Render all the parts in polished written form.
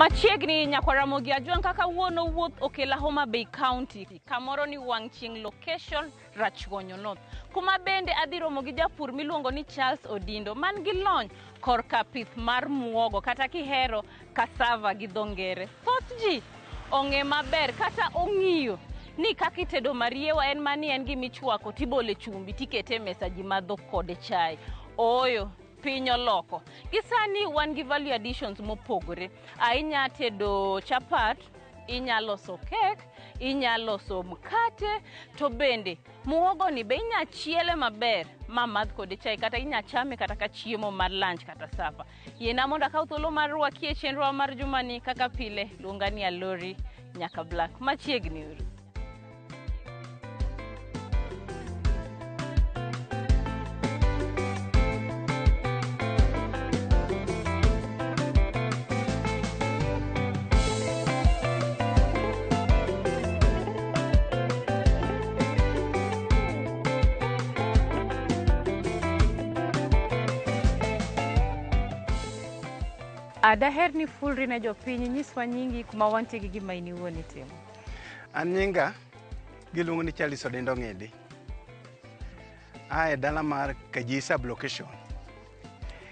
Machiegni Nyakwaramogi Ajuang kaka wuono wuoth okela Homa Bay County kamoro ni Wangching location Rachuonyo North kuma bende adhi romo gi japur miluongo ni Charles Odindo man gi lony korka pith mar muogo kata kihero cassava gi dho ngere. Thoth ji ong'e maber kata ong'iyo ni kaka itedo mariewa en mani en gimichwako tibole chumbi tikete mesa ji madho kode chai. Oyo piny oloko. Gisani wan gi value additions mopogore. Inya tedo chapat, inya loso kek, inya loso mkate, to bende muogo ni be inya chiele maber ma madh kode chai kata inya chame kata ka chiemo mar lunch kata sapa. Yena mondo akaw thuolo mar rwakie chenro mar jumani kaka pile luonga ni Alori nyaka Black machiegni uru. Daher ni fulri ne jopiny nyiswa nyingi kuma wantie gi gima iniwuon itimo. An nyinga giluongo ni Charles Odindo Ng'idi. Dala mar Kaji sub location.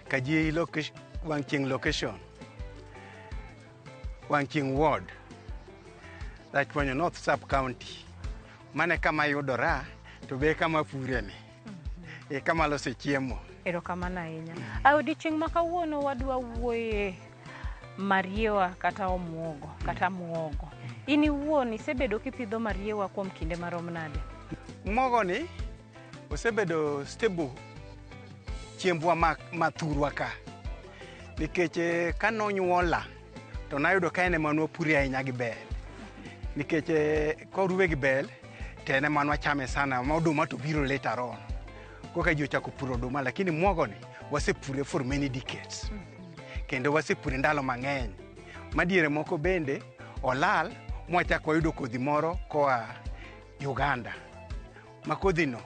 Kaji location, Wangching location. Wangching ward. Rachuonyo North sub county. Mane kama yudora to be kama purene. Kama lose chiemo. Erokamano ahinya. Odiochieng' ma kawuono wadwa wuoye mariewa kata omuogo kata muogo. In iwuon isebedo kipidho mariewa kuom kinde marom nade? Muogo ni osebedo stable chiembwa mathurwa ka. Nikech kanonyuola to nayudo ka ene manwa puri ahinya gi bel. Nikech koruwe gi bel to ene manwa chame sana ma oduma to biro later on. Koka ji ochako puro oduma lakini muogo ni wasepure for many decades. Kendo wasepure ndalo mang'eny. Madiere moko bende olal mwachako yudo kodhi moro koa Uganda. Ma kodhi no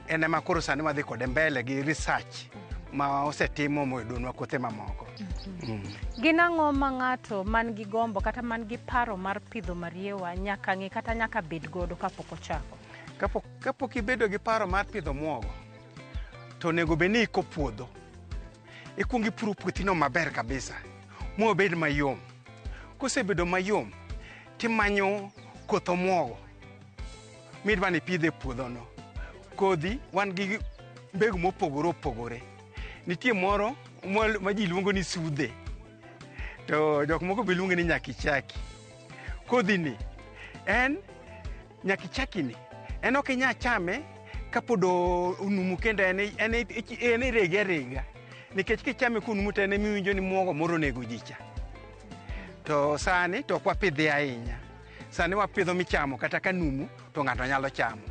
ene ma koro sani wadhi kode mbele gi research ma osetimo moyudonwa kothe mamoko. Gin ang'o ma ng'ato man gi gombo kata man gi paro mar pidho mariewa nyaka ng'e kata nyaka bed godo kapok ochako? Kapok ibedo gi paro mar pidho muogo to nego beni iko puodho. Ikwongi puro puothino maber kabisa. Mo bed mayom. Kosebedo mayom, timanyo koth muogo. Midwa ni pidhe puodho no. Kodhi wan gi mbegu mopogore opogore. Nitie moro ma ji luongo ni sudhe. To jok moko be luongo ni nyakichaki. Kodhi ni en nyakichaki ni en ok inya chame kapodo unumu kendo ene rega. Nikech kichame kunumu to ene miwinjo ni muogo moro nego jicha. To sani to kwa pidhe ahinya. Sani wapidho michamo kata kanumu to ng'ato nyalo chamo.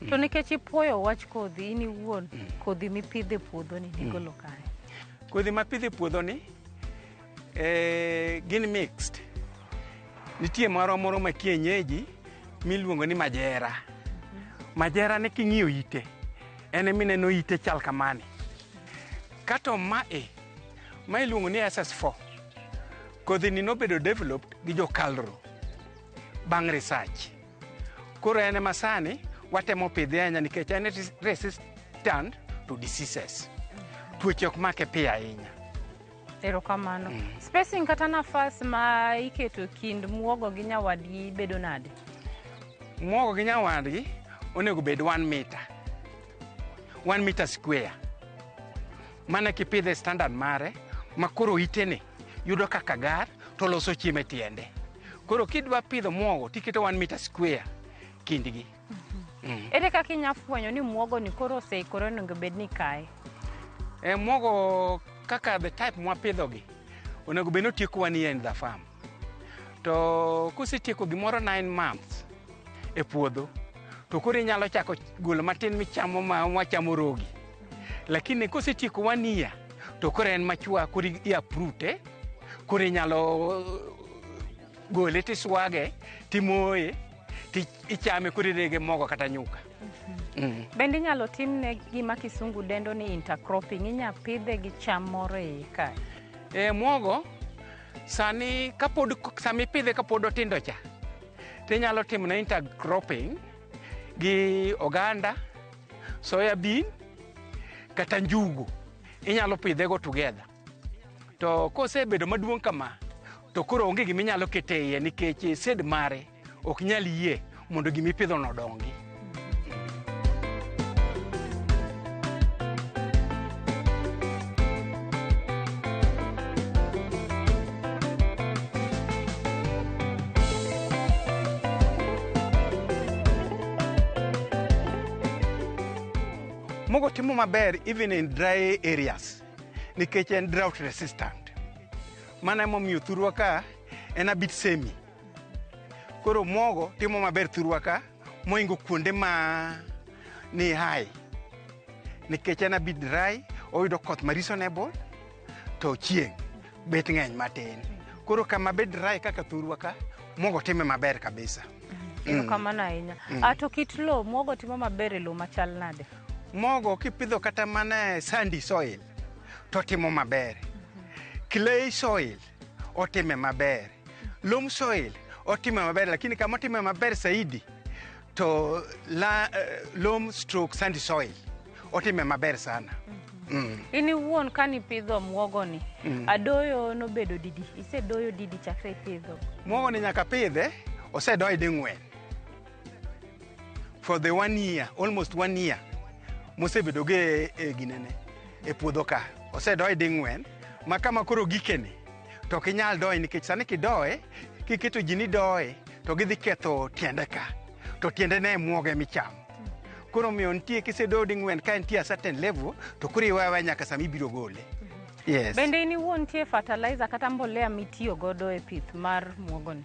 To nikech ipuoyo wach kodhi in iwuon kodhi mipidhe puodho ni digolo kae. Kodhi mapidhe puodho ni gin mixed. Nitie moro ma kienyeji miluongo ni majera. Majera ne king'iyo ite, ene mineno ite chal kamani. Kato ma iluongo ni SS4. Kodhi ni nobedo developed gi jo Kalro bang' research. Koro ene masani watemo pidhe ahinya nikech ene resistant to diseases. Tuoche ok make piyo ahinya. Erokamano. Spacing kata nafas ma iketo kind muogo gi nyawadgi bedo nade? Muogo gi nyawadgi onego bed 1 meter. 1 meter square. Mana kipidhe standard mare, makoro itene yudo kaka gar to loso chieme tiende. Koro kidwa pidho muogo tiketo 1 meter square kindgi. Ere kaka inyafwenyo ni muogo ni koro oseikore onego bed ni kae? Muogo kaka the type mwapidho gi onego bed ni otieko 1 year in the farm. To kusetieko gimoro 9 months e puodho to koro inyalo chako golo matin michamo ma wachamo rogi. Lakini kosetieko 1 year to koro en machwa koro iaprute, koro inyalo gole tiswage, timoye, ichame koro irege mogo kata nyuka. Bende inyalo timne gima kisungu dendo ni intercropping, inya pidhe gi cham moro e kae. Muogo Sani sami pidhe kapod otindo cha, tinyalo timo intercropping gi oganda, soya bean, kata njugu. Inyalo pidhe go together. To kosebedo maduong' kama, to koro onge gima inyalo kete iye nikech sed mare ok nyal yie mondo gima ipidho no dongi. Mogo timo maber even in dry areas nikech en drought resistant. Mana emomiyo thurwa ka en a bit semi. Koro mogo timo maber thurwa ka moingo kuonde ma ni high. Nikech en a bit dry, oyudo koth ma reasonable, to chieng' bet ng'eny matin. Koro kama bet dry kaka thurwa ka, mogo time maber kabisa. Kamano ahinya. To kit lo, mogo timo maber e lo machal nade? Mogo kipidho kata mana sandy soil to timo maber. Clay soil otime maber. Loam soil otime maber, lakini kama otime maber saidi to loam stroke sandy soil otime maber sana. Ini wuon kani pidho muogo ni, adoyo nobedo didi. Isedoyo didi chakre pidho? Muogo ni nyaka pidhe, osedoye ding'wen. For the 1 year, almost 1 year. Mosebedo ge ginene e puodho ka. Osedoye ding'wen, ma kama koro gikene to ok inyal doye nikech sani kidoye, kiketo ji ni doye to gidhi ketho tiende ka. To tiende ne muogo michamo. Koro miyo nitie kisedoyo ding'wen ka nitie a certain level to koro iwewe nyaka sami biro gole. Yes. Bende ini wuon tie fertilizer kata mbolea mitiyo godo e pith mar muogo ni?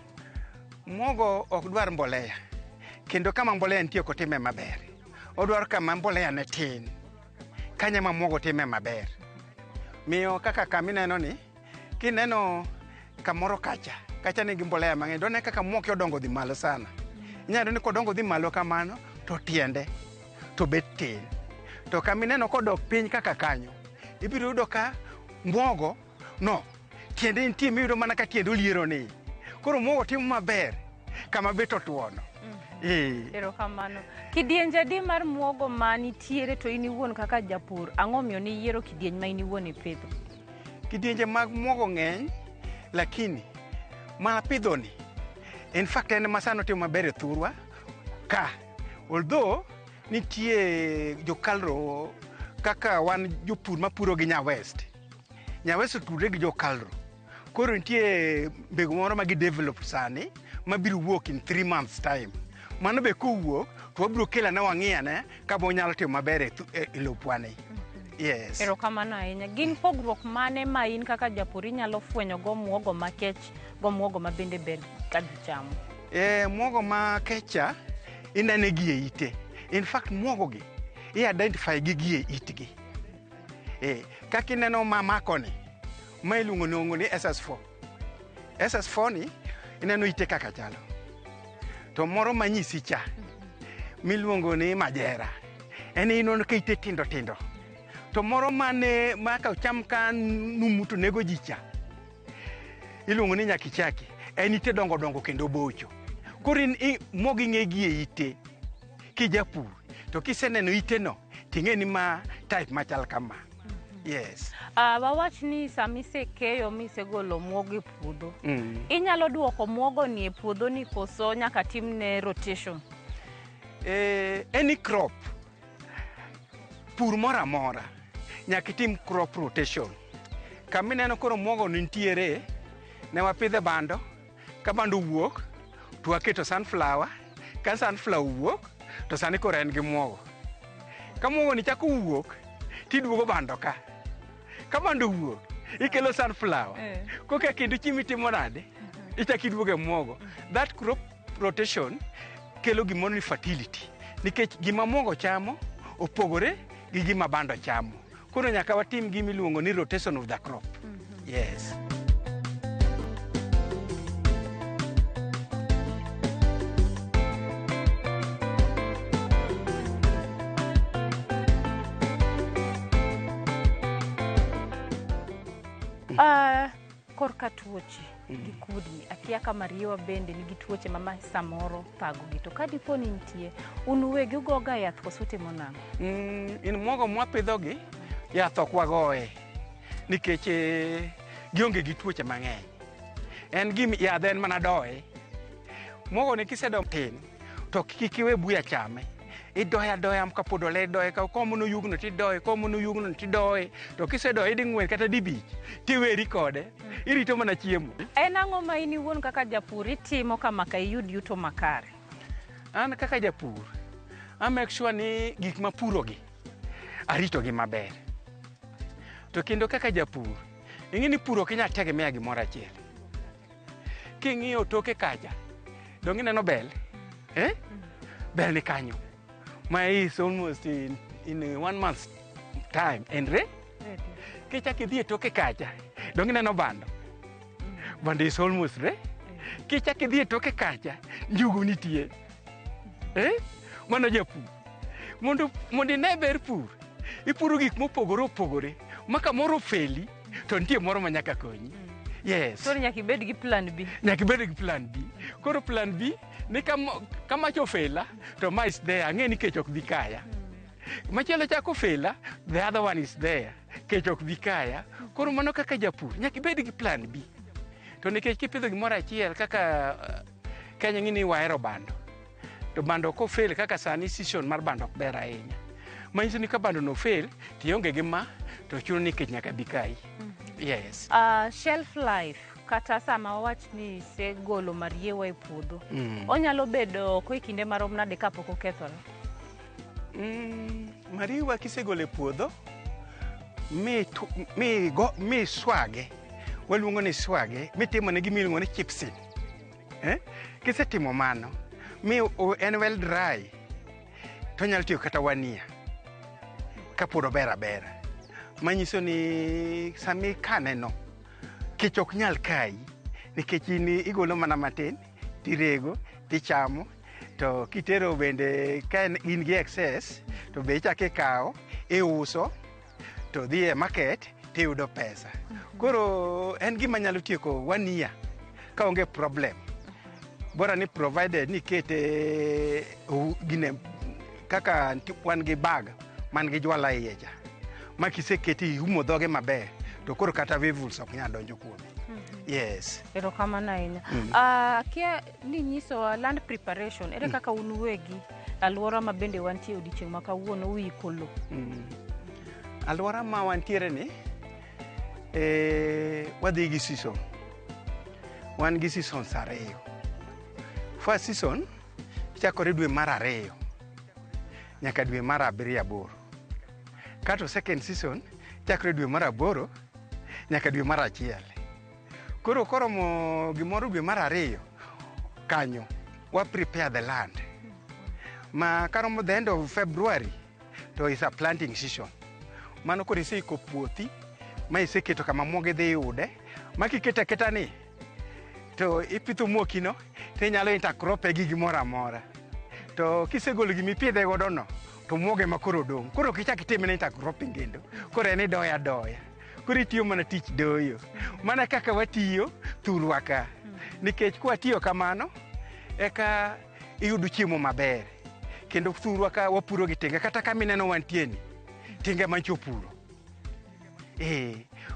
Muogo ok dwar mbolea. Kendo kama mbolea nitie kotime maber. Odwaro kama mbolea ne tin. Kanya ma muogo time maber. Miyo kaka kamineno ni, kineno kamoro kacha nigi mbolea mang'eny, done kaka muogo odongo dhi malo sana. Inyalo ni kodongo dhi malo kamano, to tiende to bet tin. To kamineno kodok piny kaka kanyo, ibiro yudo ka muogo no tiende nitie miyudo mana ka tiende oliero ni. Koro muogo timo maber kama bet otuono. Erokamano. Kidienje adi mar muogo ma nitiere to ini wuon kaka japur, ang'o miyo ni yiero kidieny ma ini wuon ipidho? Kidienje mag muogo ng'eny, lakini mana pidho ni, in fact en masano timo maber e thurwa ka. Although nitie jokalro kaka wan jopur mapuro gi Nyawest. Nyawest otudre gi jokalro. Koro nitie mbegu moro ma gidevelop sani mabiro wuok in 3 months time. Mano be kowuok to wabiro kela na wang'iyane ka bo nyalo timo maber e lopwane. Yes. Erokamano ahinya. Gin pogruok mane ma in kaka japur inyalo fwenyo go muogo makech go muogo ma bende ber ka gichamo? Muogo makecha inene gi e ite. In fact muogo gi i-identify gi e itgi. Kaka ineno mamako ni, ma iluongo ni SS4. SS4 ni ineno ite kaka chalo. To moro manyisi cha miluongo ni majera, en inono ka ite tindo tindo. To moro mane maka ocham ka numu to nego ji cha, iluongo ni nyakichaki, en ite dongo dongo kendo bocho. Koro muogo ing'e gi e ite kijapur, to kiseneno ite no ting'e ni ma type machal kama. Yes. Wawach ni samise keyo misegolo muogo e puodho. Inyalo duoko muogo ni e puodho ni koso nyaka timne rotation? Any crop, pur mora mora, nyaka tim crop rotation. Kamineno koro muogo nitiere, ne wapidhe bando, ka bando wuok, to waketo sunflower, ka sunflower wuok, to sani koro en gi muogo. Ka muogo ni chako wuok, tiduogo bando ka. Ka bando wuok, ikelo sunflower. Koka kendo chiemo itimo nade, ichako iduogo muogo. That crop rotation kelo gimoro ni fertility. Nikech gima muogo chamo opogore gi gima bando chamo. Koro nyaka watim gima iluongo ni rotation of the crop. Yes. korka tuoche gi kudni, akia ka Mariewa bende nigi tuoche mama samoro thago gi, to ka dipo ni nitie un uwegi ugoga yath koso timo nang'o? In muogo mwapidho gi yath ok wagoye nikech gionge gi tuoche mang'eny. En gimi yadhe en mana doye. Muogo ni kisedo tin to kik iwe buya chame. Idoya kapod ole doye, ka komono yugno tidoye, komono yugno tidoye, to kisedoye idi ng'wen kata dibich tiweri kode, irito mana chiemo. En ang'o ma in iwuon kaka japur itimo kama ka iyud yuto makare? An kaka japur, I make sure ni gik mapuro gi arito gi maber. To kendo kaka japur, ing'e ni puro kinya tegemea gimoro achiel. King'iyo toke kacha, dong ineno bel, bel ni kanyo. My is almost in 1 month's time. And kichak idhi toke kacha, dong ineno bando. Bando is almost ready. Kichak idhi toke kacha, njugu nitie. Mano japur. Mondo ne ber pur. Ipuro gik mopogore opogore. Maka moro feli, to nitie moro ma nyaka konyi. Yes. So nyaka ibed gi plan B. Nyaka ibed gi plan B. Koro plan B ni kama chofela to ma is there, ang'e ni kech ok dhi kaya. Machielo chako fela, the other one is there, kech ok dhi kaya. Koro mano kaka japur nyaka ibed gi plan B. To nikech kipidho gimoro achiel kaka Kenya ng'ini wahero bando, to bando kofel kaka sani season mar bando ok ber ahinya. Manyiso ni ka bando no fail tionge gi ma to chuno ni kech nyaka dhi kayi. Yes. Shelf life kata sama wawach ni segolo Mariewa e puodho, onyalo bedo ko kinde marom nade kapok okethore? Mariewa kisegolo e puodho mi swage, waluongo ni swage, mitimo ne gimiluongo ni chipsing. Kisetimo mano mi en well dry, to nyalo tiyo kata 1 year kapod ober abera. Manyiso ni sami kane no kech ok nyal kayi nikech igolo mana matin tirego tichamo, to kitero bende ka in gi excess to be ichake kawo iuso to dhi e market tiyudo pesa. Koro en gima nyalo tieko 1 year ka onge problem, bora ni provided ni kete gine kaka wan gi bag man gi jwala iye cha, ma kiseketi umo dhoge maber to koro kata weevils ok nyal donjo kuome. Yes. Erokamano ahinya. Kia ni nyiso land preparation, ere kaka un uwegi alwora ma bende wantie odiochieng' ma kawuono uiko lo? Alwora ma wantiere ni wadhi gi season. Wan gi seasons ariyo. First season chakore dwe mar 2 nyaka dwe mar 7-8. Kato second season chakore dwe mar 8 nyaka dwe mar 1. Koro koromo gimoro dwe mar 2 kanyo wa prepare the land. Ma karomo the end of February to is a planting season. Mano koro iseiko puothi ma iseketo kama muoge dhi yude, ma kiketa keta ni to ipitho muokino to inyalo intercrop gi gimoro amora. To kisegolo gimipidhe godo no to muoge ma koro dong'. Koro kichak itime intercropping kendo. Koro en doya. Koro itiyo mana tich doyo. Mana kaka watiyo thurwa ka. Nikech kwatiyo kamano eka iyudo chiemo maber. Kendo thurwa ka wapuro gi tinga kata kamineno wantie ni tinga mancho puro.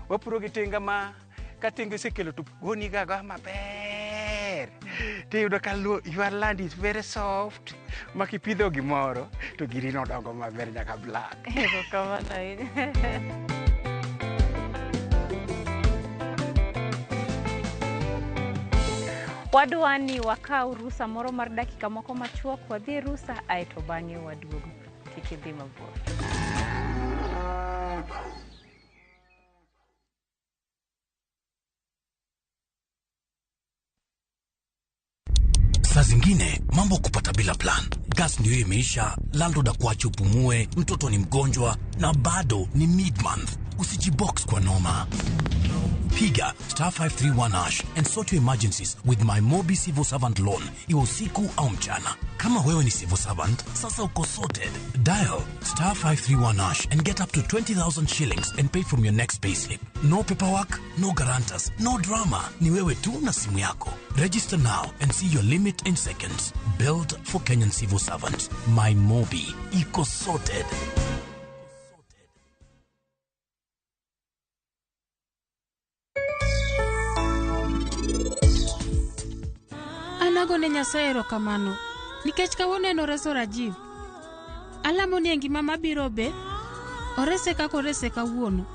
Wapuro gi tinga ma ka tinga isekelo to goni gaga maber. Tiyudo ka your land is very soft. Ma kipidho gimoro to giri no dongo maber nyaka black. Erokamano ahinya. Wadwani wakau rusa moro mar dakika moko machuok, wadhi rusa aeto bang'e waduogo. Kik idhi mabor. Saa zingine mambo kupata bila plan. Gas ndio imeisha, landlord akuache upumue, mtoto ni mgonjwa na bado ni mid-month. Usijibox kwa noma. Piga *531# and sort your emergencies with my Mobi Civil Servant Loan, iwe usiku au mchana. Kama wewe ni civil servant, sasa uko sorted. Dial *531# and get up to 20,000 shillings and pay from your next payslip. No paperwork, no guarantors, no drama. Ni wewe tu na simu yako. Register now and see your limit in seconds. Built for Kenyan civil servants. My Mobi, iko sorted. Anagone Nyasaye erokamano nikech kawuono en oreso Rajiv. Alamo ni ngima mabiro be orese kaka orese kawuono.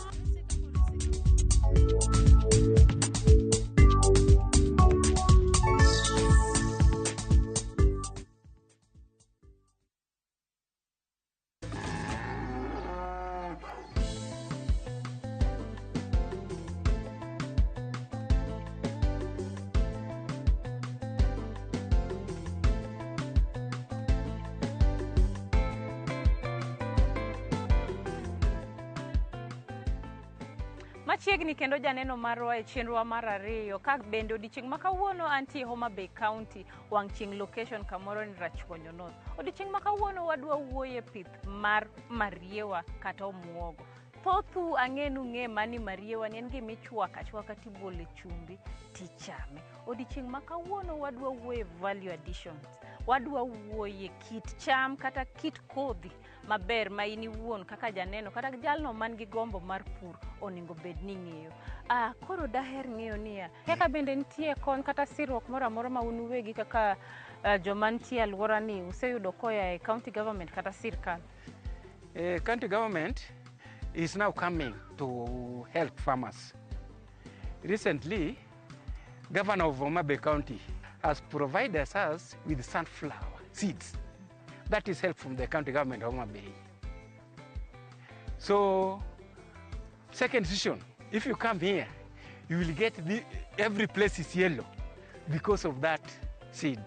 Machiegni kendo janeno marwa e chenrowa mar ariyo ka bende odiochieng' ma kawuono antie Homa Bay County, wang' chieng' location kamoro ni Rachuonyo North. Odiochieng' ma kawuono wadwa wuoye pith mar mariewa kata omuogo. Thothu ang'enu ng'e mani mariewa ni en gima ichwako achwaka tibole chumbi tichame. Odiochieng' ma kawuono wadwa wuoye value additions. Wadwa wuoye kit cham kata kit kodhi maber ma in iwuon kaka janeno kata jalno man gi gombo mar pur onego bed ni ng'eyo. Koro daher ng'eyo niya kaka bende nitie kony kata sirruok moro amora ma un uwegi kaka joma nitie alwora ni useyudo koya e county government kata sirkal. County government is now coming to help farmers. Recently, Governor of Homa Bay County has provided us with sunflower seeds. That is help from the county government of Homa Bay. So, second season, if you come here, you will get every place is yellow because of that seed.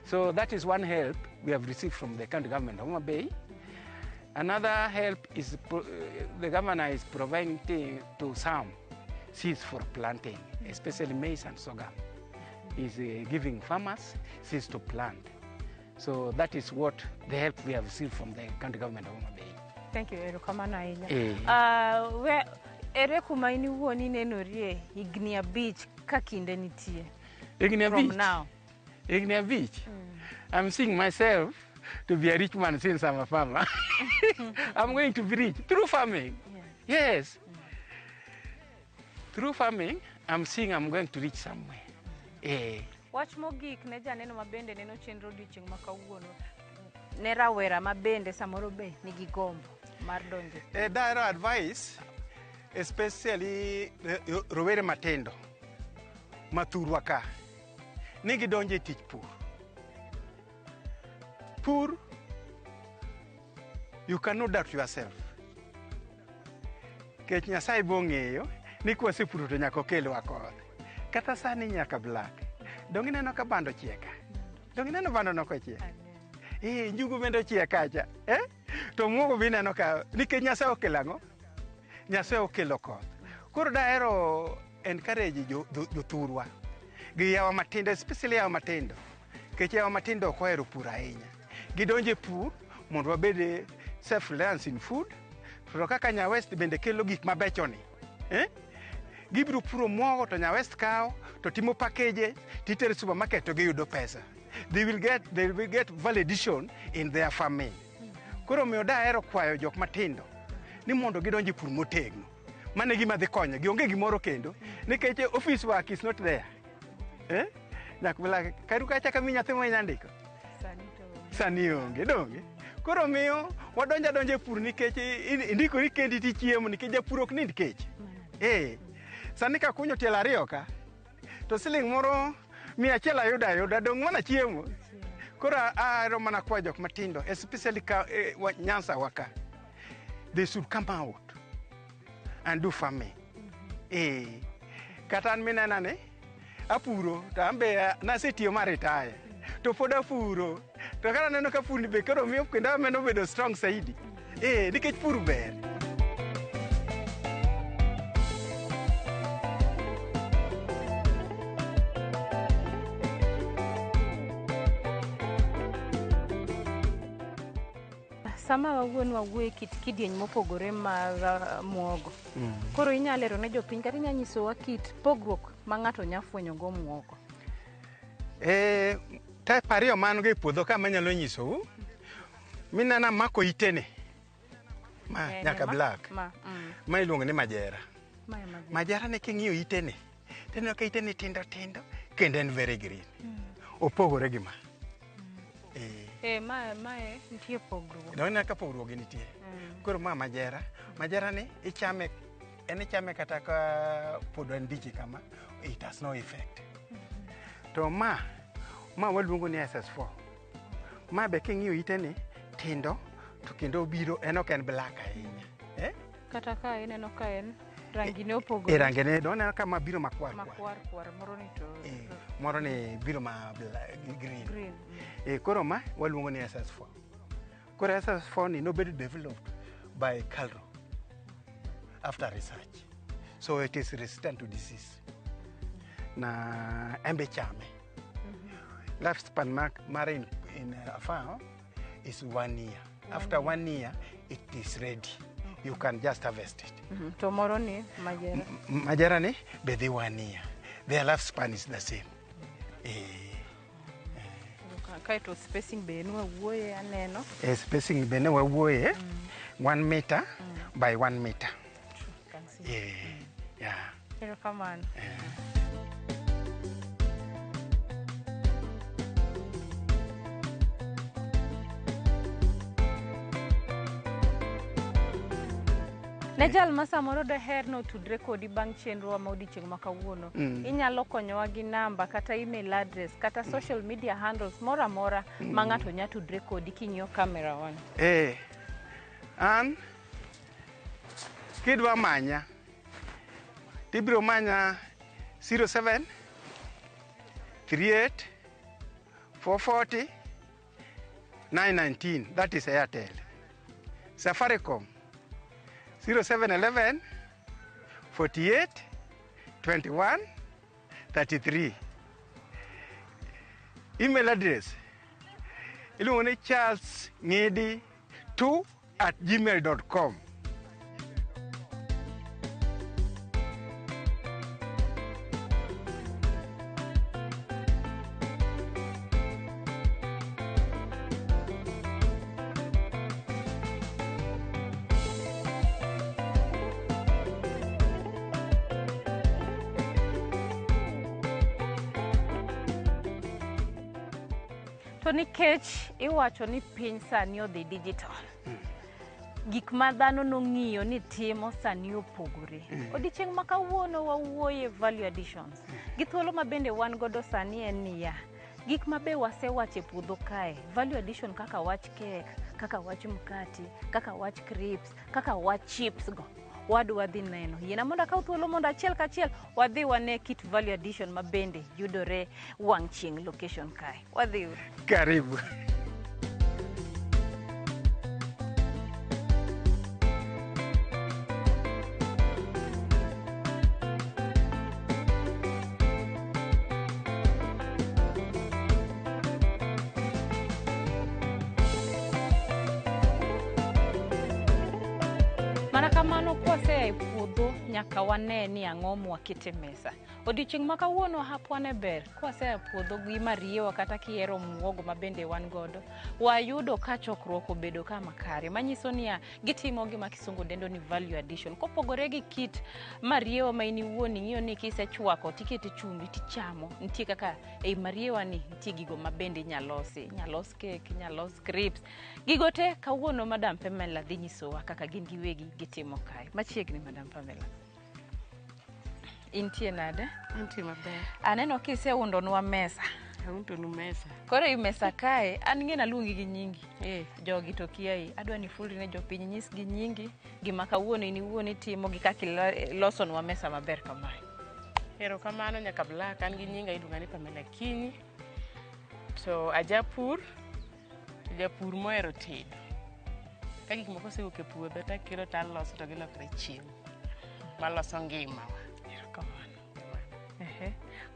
So that is one help we have received from the county government of Homa Bay. Another help is the governor is providing to some seeds for planting, especially maize and sorghum. Is giving farmers seeds to plant. So that is what the help we have received from the county government of Homa Bay. Thank you, erokamano ahinya. Ere kuma in iwuon inenorie higni abich ka kinde nitie? From now. Higni abich? I'm seeing myself to be a rich man since I'm a farmer. I'm going to be rich through farming. Yes. Through farming, I'm seeing I'm going to reach somewhere. Wach mogik ne janeno mabende neno chenro odiochieng' ma kawuono ne rawera mabende samoro be nigi gombo mar donjo. Daher advice, especially rowere matindo mathurwa ka ni gidonjo e tich pur. Pur, you cannot doubt yourself. Kech Nyasaye bong'eyo ni kwasepuro to nyaka okelwa koth. Kata sani nyaka black. Dongi neno ka bando chieka. Dongi neno bando no kochiek. Njugu bende chiek kacha. To muogo bi neno ka nikech Nyasaye okelo ang'o? Nyasaye okelo koth. Koro dahero encourage jothurwa gi yawa matindo, especially yawa matindo. Kech yawa matindo ok ohero pur ahinya. Gidonje pur mondo wabed self-reliance in food. To kaka Nya West bende kelo gik mabecho ni. Gibiro puro muogo to Nya West kao to timo package titero supermarket to giyudo pesa. They will get value addition in their farming. Koro miyo dahero kwayo jok matindo ni mondo gidonje pur motegno. Mane gima dhi konyo, gionge gimoro kendo nikech office work is not there. Nyakbla karu kacha kami nyathi mo nyandiko. Sani onge donge. Koro miyo wadonje pur nikech indikori kendi ti chiemo nikech japur ok nind kech. Sani ka kunyo tielo ariyo ka to siling moro 100 ayuda dong' mana chiemo. Koro ahero mana kwa jok matindo, especially Nyanza waka. They should come out and do farming. Kata an minena ne apuro to ambe nasetiyo ma retire. To pod apuro. To kara neno ka pur ni be koro miyo kendo ameno bedo strong saidi. Nikech pur ber. sama wawuoye kit kidieny mopogore mag muogo. Koro inyalo lero ne jopiny kata inyalo nyisowa kit pogruok ma ng'ato nya fwenyogo muogo. Type ariyo man go e puodho ka manyalo nyisou. Minena mako itene. Ma nyaka black. Ma iluongo ni majera. Majera ne king'iyo itene. Tineno ka itene tindo tindo kendo en very green. Opogore gi ma. Mae nitie pogruok. Donne ka pogruok nitie. Koro ma majera. Majera ni ichame kata ka pod en dichi kama. It has no effect. To ma waluongo ni SS4. Ma be king'iyo itene tindo to kendo obiro en ok en black ahinya. Kata ka ineno ka en rangi ne opogore. Rangi ne donne ka ma biro makwar. Moro ni to. Moro ni biro ma green. Koro ma waluongo ni SS4. Koro SS4 ni nobody developed by Calro after research. So it is resistant to disease. Na embe chame. Lifespan mare in a farm is 1 year. After 1 year, it is ready. You can just harvest it. To moro ni majera. Majera ni be the 1 year. Their lifespan is the same. Kaito spacing be no wawuoye aneno. Spacing be no wawuoye 1 meter by 1 meter. Yeah. Erokamano. Ne jal ma samoro daher no tudre kodi bang' chenro ma odiochieng' ma kawuono. Inyalo konyowa gi namba kata email address kata social media handles moro amora ma ng'ato nya tudre kodi king'iyo kamera wan. An kidwa manya tibiro manya 07 38 440 919. That is Airtel. Safaricom 0711 48 21 33. Email address iluongo ni charlesngedi2@gmail.com. To nikech iwacho ni piny sani odhi digital. Gik ma dhano nong'iyo ni timo sani opogore. Odiochieng' ma kawuono wawuoye value additions. Githuolo ma bende wan godo sani en niya. Gik ma be wasewache puodho kae. Value addition kaka wach cake, kaka wach mkati, kaka wach crisps, kaka wach chips go. Wadwa dhi neno. Yiena mondo akaw thuolo mondo achiel kachiel wadhi wane kit value addition ma bende yudore wang' chieng' location kae. Wadhi. Karibu. Kamano kwasea e puodho nyaka wane ni ang'o mwakete mesa. Odiochieng' ma kawuono hapwane ber kwasea e puodho gi mariewa kata kiero muogo ma bende wan godo. Wayudo ka chokruok obedo kama kare. Manyiso niya gitimo gima kisungu dendo ni value addition. Kopogore gi kit mariewa ma in iwuon ing'iyo ni kisechwako tikete chumbi tichamo. Nitie kaka ei mariewa ni nitie gigo ma bende nyalosi. Nyalos cake, nyalos crisps. Gigo te kawuono Madam Pamela dhi nyisowa kaka gin giwegi gitimo kae. Machiegni Madam Pamela. Intie nade? Intie maber. Aneno kiseundonwa mesa. Aundonu mesa. Koro i mesa kae an ng'e naluongi gi nyingi. Jogi to kiai. Adwa ni fulri ne jopiny nyis gi nyingi gima kawuono in iwuon itimo gi kaka ilosonwa mesa maber kamae. Erokamano nyaka Black. An gi nyinga iluonga ni Pamela Kinyi. To ajapur mohero tedo. Ka gik moko osewuok e puodho takelo taloso to gilokre chiemo maloso ngimawa.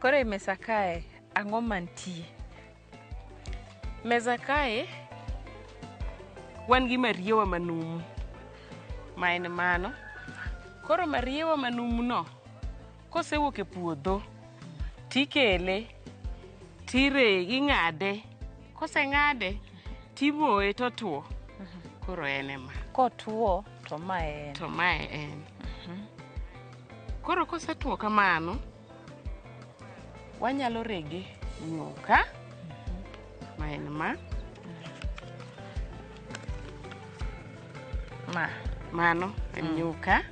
Koro e mesa kae ang'o mantie? Mesa kae wan gi mariewa manum ma en mano. Koro mariewa manum no kosewuok e puodho tikele tirege ing'ade, koseng'ade timoye totuo. Koro en ema Kotuo to mae en. Koro kosetuo kamano wanyalo rege nyuka ma en mano en nyuka.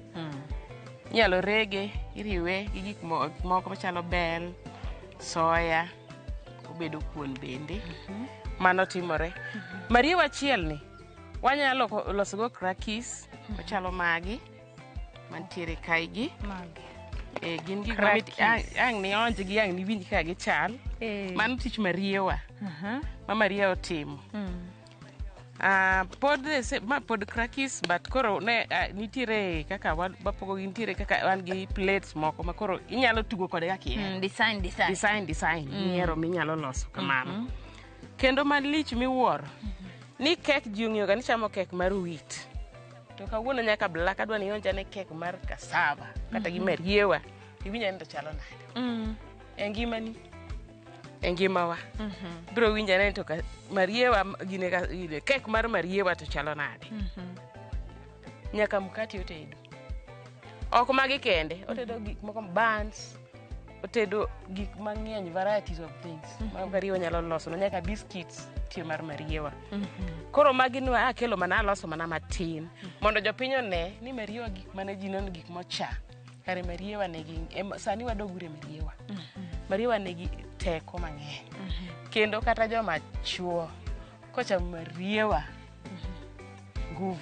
Inyalo rege iriwe gi gik moko machalo bel, soya, obedo kuon bende. Mano timore. Mariewa achiel ni wanyalo loso go crackers machalo magi mantiere kaigi. Gin gik ang' ni onje gi ang' ni winj ka gichal. Mano tich mariewa ma mariewa otimo. Pod crackers but koro nitiere kaka wapogo gi, nitiere kaka wan gi plates moko ma koro inyalo tugo kode kaka ihero. Design ihero minyalo loso kamano. Kendo malich miwuoro ni kek ji ong'iyo ga ni chamo kek mar wheat. To kawuono nyaka black adwa ni onja ne kek mar cassava kata gi mariewa. Iwinja ni to chalo nade? E ngimawa. Biro winja ni to mariewa gine kek mar mariewa to chalo nade? Nyaka mkati otedo. Ok magi kende, otedo gik moko buns, otedo gik mang'eny, varieties of things. Mariewa nyalo loso, nyaka biscuits tiyo mar mariewa. Koro magi ni akelo mana loso mana matin mondo jopiny one ni mariewa gik mane ji nono gik mocha. Kare mariewa negi sani wadogure mariewa. Mariewa negi teko mang'eny. Kendo kata joma chuo kochamo mariewa nguvu.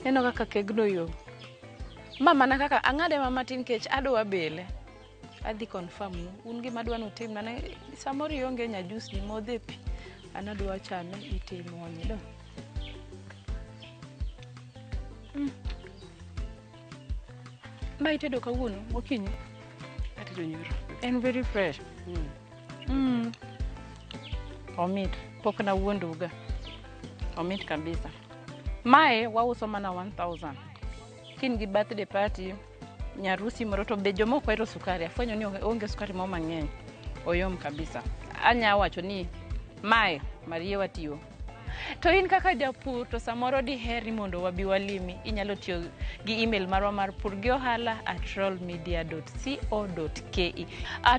Eno kaka kegno yo. Mana kaka ang'ade matin kech adwa bele. Adhi confirm un gima adwa notim na samoro ionge nya juice ni modhe pi. An adwa chame itimo ni do. Ma itedo kawuono okinyi. Atedo nyoro. En very fresh. Omit pok na wuonduga. Omit kabisa. Mae wauso mana 1000. Kin gi birthday party, nyarusi moro to be jomoko ero sukari. Afwenyo ni onge sukari mo mang'eny. Oyom kabisa. Anya wacho ni mae mariewa tiyo. To in kaka japur to samoro di heri mondo wabi walimi. Inyalo tiyo gi email marwa mar purgiohala@rollmedia.co.ke.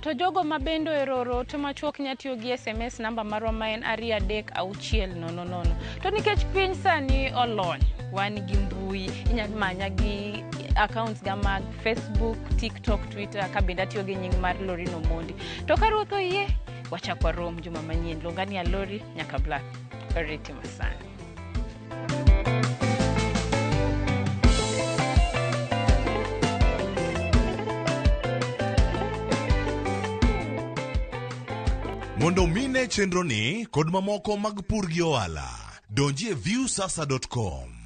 To jogo mabendo eroro to machuok nya tiyo gi SMS namba marwa ma en 236000. To nikech piny sani olony, wan gi mbui, inyalo manya gi accounts ga mag Facebook, TikTok, Twitter, kabenda tiyo gi nying mar Lorraine Omondi. To karuoth oyie, wachakwa rom juma manyien. Longani ya Lori nyaka Black. Oreti masani. Mondo mine chenro ni kod mamoko mag pur gi ohala, donji e viewsasa.com.